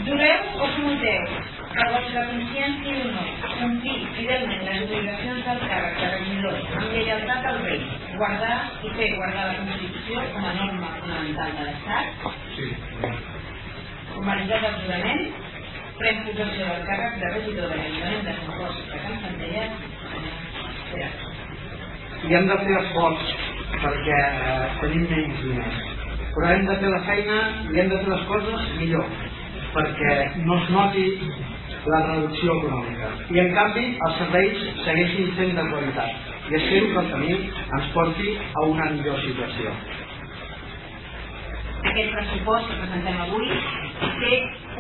Jureu o prometeu, per vostra consciència i honor, complir fidelment les obligacions del càrrec de regidor amb lleialtat al rei, guardar i fer guardar la Constitució com a norma fonamental de l'Estat? Sí. Convalidat el jurament, pren possessió del càrrec de regidor de l'Ajuntament de Sant Fost de Can Centelles. I hem de fer esforç perquè tenim menys diners, però hem de fer la feina i hem de fer les coses millor perquè no es noti la reducció econòmica i en canvi els serveis segueixin sent de qualitat i espero que el camí ens porti a una millor situació. Aquest pressupost que presentem avui té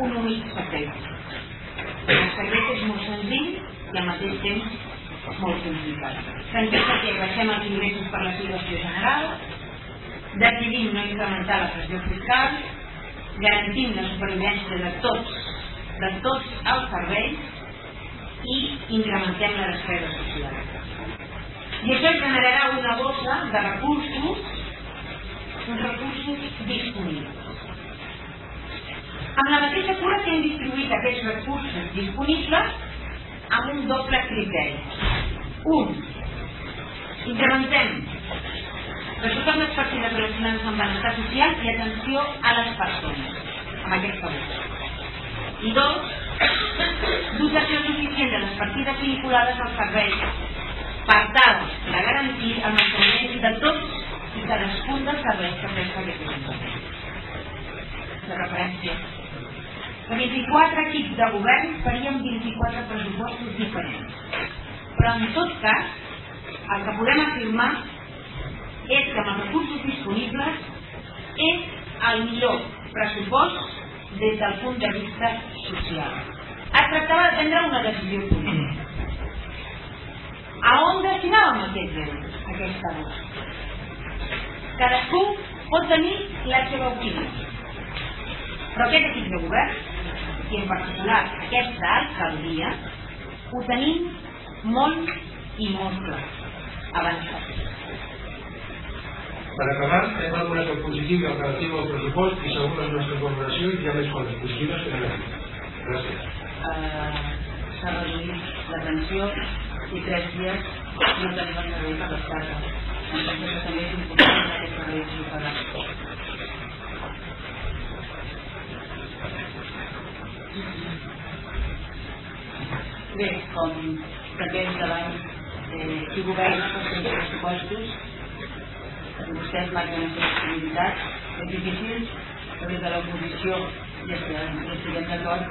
un únic secret. El secret és molt senzill i al mateix temps molt complicat. Senzill perquè baixem els ingressos per la situació general, decidim no incrementar la pressió fiscal, garantint la supervivència de tots els serveis i incrementem la despesa social. I això generarà una bossa de recursos, uns recursos disponibles. Amb la mateixa cura que hem distribuït aquests recursos disponibles amb un doble criteri. Un, incrementem de totes les partides relacionades amb benestar social i atenció a les persones, amb aquesta bossa. I dos, dotació suficient de les partides vinculades als serveis per tal de garantir el manteniment de tots i cadascun dels serveis que presta aquest Ajuntament. De referència. De 24 equips de govern faríem 24 pressupostos diferents. Però en tot cas, el que podem afirmar és que amb els recursos disponibles és el millor pressupost des del punt de vista social. Es tractava de prendre una decisió política. A on destinàvem aquests euros, aquesta bossa? Cadascú pot tenir la seva opinió. Però aquest equip de govern, i en particular aquesta alcaldia, ho tenim molt i molt clar. Avançat. Per acabar, hem valorat el positiu i el relatiu al pressupost i segons les nostres valoracions hi ha més coses positives que negatives. Gràcies. S'ha reduït la tensió i 3 dies no tenim el servei per les cases. Entenc que també és important aquest servei ciutadà. Bé, com també hem davant qui governa els seus pressupostos, vostès marquen aquesta possibilitat. És difícil que des de l'oposició ja estiguem d'acord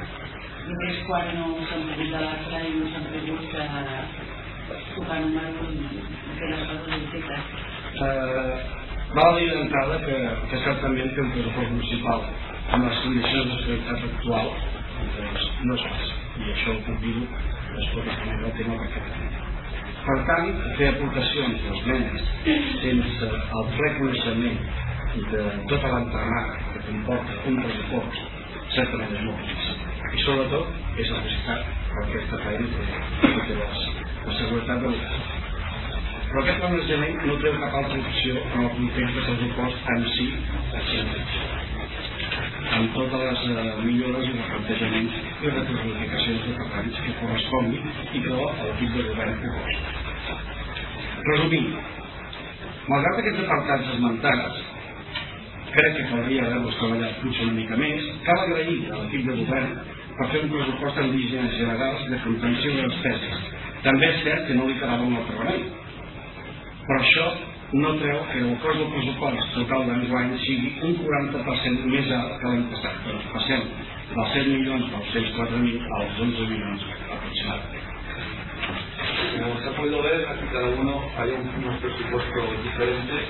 i més quan no s'han pogut debatre i no s'han pogut tocar números i fer les coses objectes. Val a dir d'entrada que certament fer un pressupost municipal amb les condicions de seguretat actual no és fàcil i això ho puc dir-ho després de el tema perfectament. Per tant, fer aportacions d'esmenes sense el ple coneixement de tota l'entramat que comporta un pressupost certament és molt difícil. I sobretot és la necessitat per aquesta feina que té la seguretat de l'Estat. Però aquest planejament no té cap altra opció en el context de pressupost en si existent, amb totes les millores i replantejaments i replanificacions de treballs que correspongui i que l'equip de govern proposa. Resumint, malgrat aquests apartats esmentats, crec que caldria haver-los treballat potser una mica més, cal agrair a l'equip de govern per fer un pressupost en línies generals de contenció de despeses. També és cert que no li quedava un altre remei, però això no treu que el cost del pressupost total d'enguany sigui un 40% més alt que l'any passat. Doncs passem dels 7.904.000 als 11 aproximadamente. Como se ha podido ver, aquí cada uno haría unos presupuestos diferentes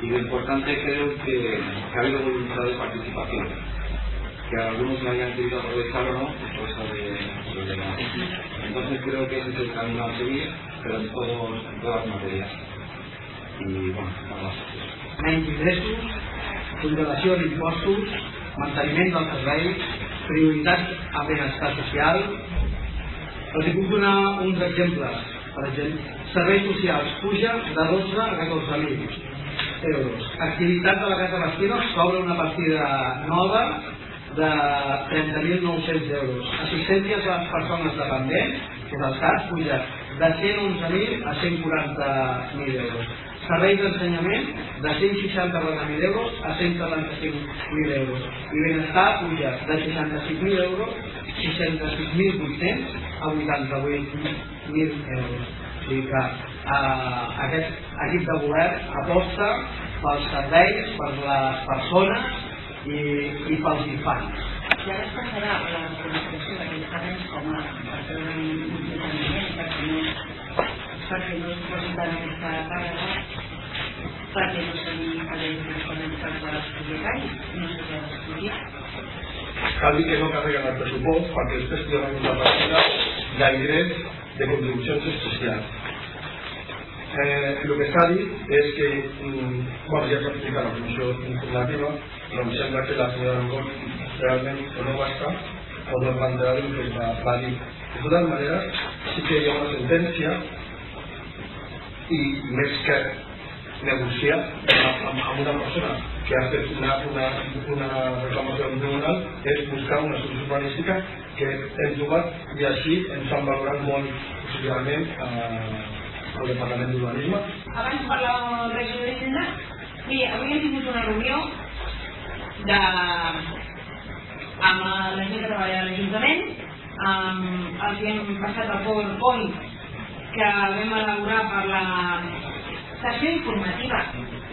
y lo importante creo que ha habido voluntad de participación. Que algunos lo hayan querido aprovechar o no, es cosa de los demás. Entonces creo que ese es el camino a seguir, pero en todas las materias. I, bueno, menys ingressos, congelació d'impostos, manteniment dels serveis, prioritats a benestar social. Els puc donar uns exemples. Per exemple, serveis socials puja de 12 a 14.000 euros. Activitat de la Casa Bastinos s'obre una partida nova de 30.900 euros. Assistències a les persones dependents, que és el CAS, puja de 111.000 a 140.000 euros. Serveis d'ensenyament de 164.000 euros a 175.000 euros. I benestar puja de 66.000 euros, 66.800 a 88.000 euros. O sigui que aquest equip de govern aposta pels serveis, per les persones i pels infants. I ara es passarà a la reconstrucció d'aquells terrenys com a per fer un funcionament perquè no es posi tant aquesta càrrega, perquè no s'hagi administrat per als propietaris, no s'hagi d'estudiar. Cal dir que no carreguen el pressupost perquè després tenen una partida d'ingrés de contribucions especials. El que s'ha dit és que, bueno, ja s'ha explicat la comissió informativa, però em sembla que la senyora Angol realment no va estar o no va enterar el que va dir. De totes maneres, sí que hi ha una sentència i més que negociar amb una persona que ha fet una reclamació al tribunal és buscar una solució urbanística que hem trobat i així ens han valorat molt possiblement al Departament d'Urbanisme. Abans parlàvem amb el regidor d'Hisenda. Mira, avui hem tingut una reunió amb la gent que treballa a l'Ajuntament. Els hem passat el PowerPoint que vam elaborar per la sessió informativa.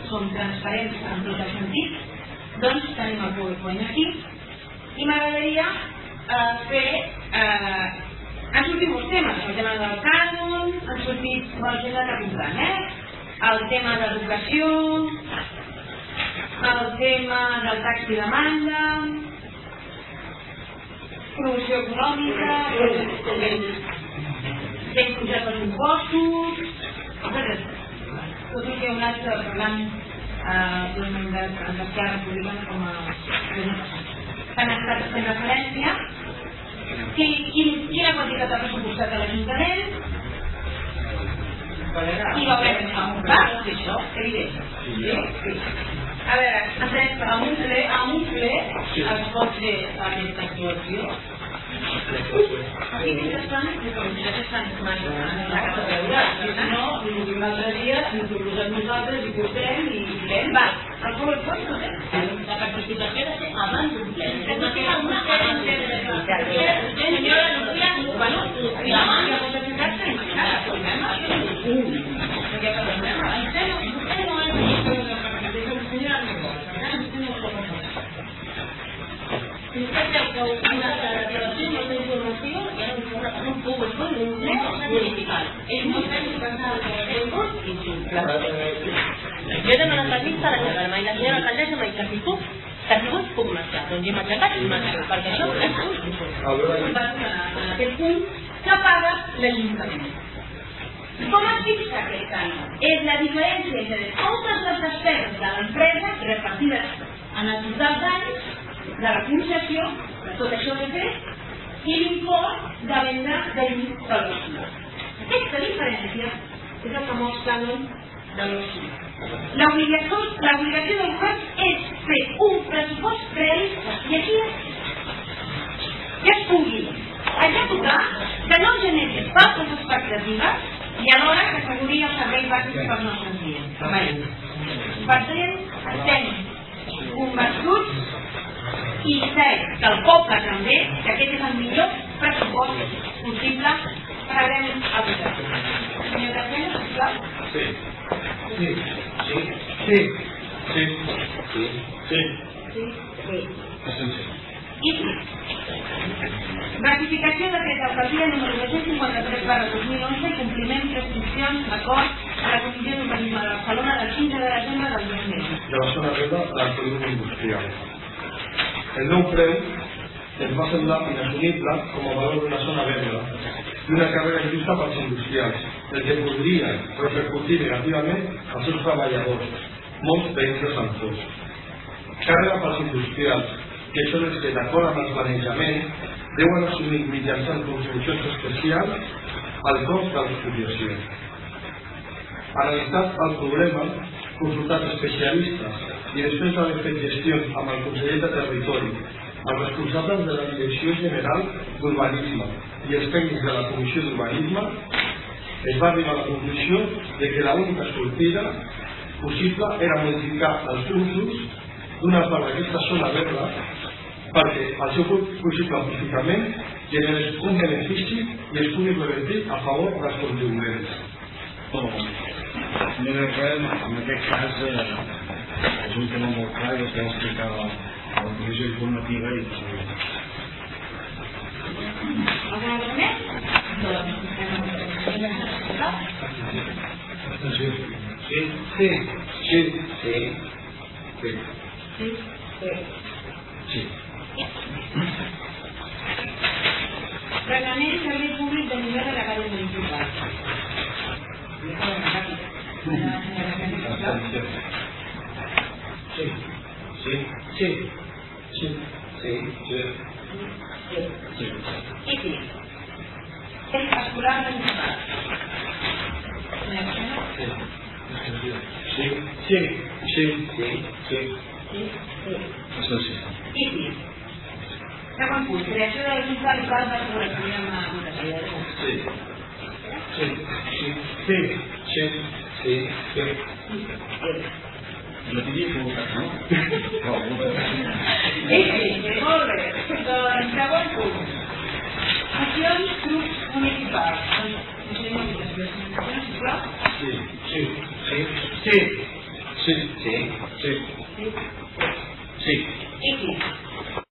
Som transparents en tot el sentit. Doncs tenim el PowerPoint aquí i m'agradaria fer han sortit molts temes, el tema del cànon, han sortit molts temes que apuntant, el tema d'educació, el tema del taxi demanda, promoció econòmica, ben pujat els impostos, tot el que heu anat parlant amb l'Esquerra Republicana com a han estat fent referència. Quina quantitat ha pressupostat a l'Ajuntament? I veurem amb un pla, això, evident. A veure, entenem que amb un ple es pot fer aquesta actuació. I mentrestant, les comunitats estan manejant la casa veure. Si no, ni ho diu l'altre dia, ni ho proposem nosaltres, i portem, i direm. Va, el PowerPoint no té. La participació ha de ser abans d'un ple. No té alguna abans d'un ple. Senyora Lucía, bueno, i la mà, que pot aplicar-se, imagina-la, problema. Perquè per problema, vostè no és senyora Lucía, si vostè creu que una declaració no té informació, ja no un PowerPoint, un ple municipal. És molt fàcil pensar que el PowerPoint insulta. Jo he demanat permís per aixecar-me i la senyora alcaldessa m'ha dit que si puc marxar. Doncs jo m'he aixecat i marxo, perquè això és en aquest punt que paga l'Ajuntament. Com es fixa aquest cànon? És la diferència entre totes les despeses de l'empresa repartides en el total d'anys de la concessió, de tot això que té, i l'import de venda de llum de l'oci. Aquesta diferència és el famós cànon de l'oci. L'obligació del govern és fer un pressupost realista i així que es pugui executar, que no generi falses expectatives i alhora que asseguri els serveis bàsics pels nostres clients. Per tant, estem convençuts i cert que el poble també, que aquest és el millor pressupost possible per haver a votació. Senyor García, sisplau. Sí. Ratificació de decret d'alcaldia número 253/2011 i compliment prescripcions d'acord a la Comissió d'Urbanisme de Barcelona del 15 de desembre del 2011. De la zona verda del polígon industrial. El nou preu ens va semblar inassumible com a valor d'una zona verda i una càrrega injusta pels industrials, el que podria repercutir negativament als seus treballadors, molts veïns de Sant Fos. Càrrega pels industrials, que són els que, d'acord amb el planejament, deuen assumir mitjançant contribucions especials el cost de l'expropiació. Analitzat el problema, consultat especialistes i després d'haver fet gestions amb el conseller de Territori Els responsables de la Direcció General d'Urbanisme i els tècnics de la Comissió d'Urbanisme es va arribar a la conclusió de que l'única sortida possible era modificar els usos d'una part d'aquesta zona verda perquè el seu possible aprofitament generés un benefici i es pugui revertir a favor dels contribuents. En aquest cas és un tema molt clar i es va explicar a la comissió informativa i alguna cosa més? Sí. Reglament servei públic de millora de la ràdio municipal. Escolar municipal. Segon punt, creació de l'Agència Local per corregir amb la votació. no t'hi dic molt, no? Molt bé, doncs segon punt. Accions grups municipals. Sí. I qui?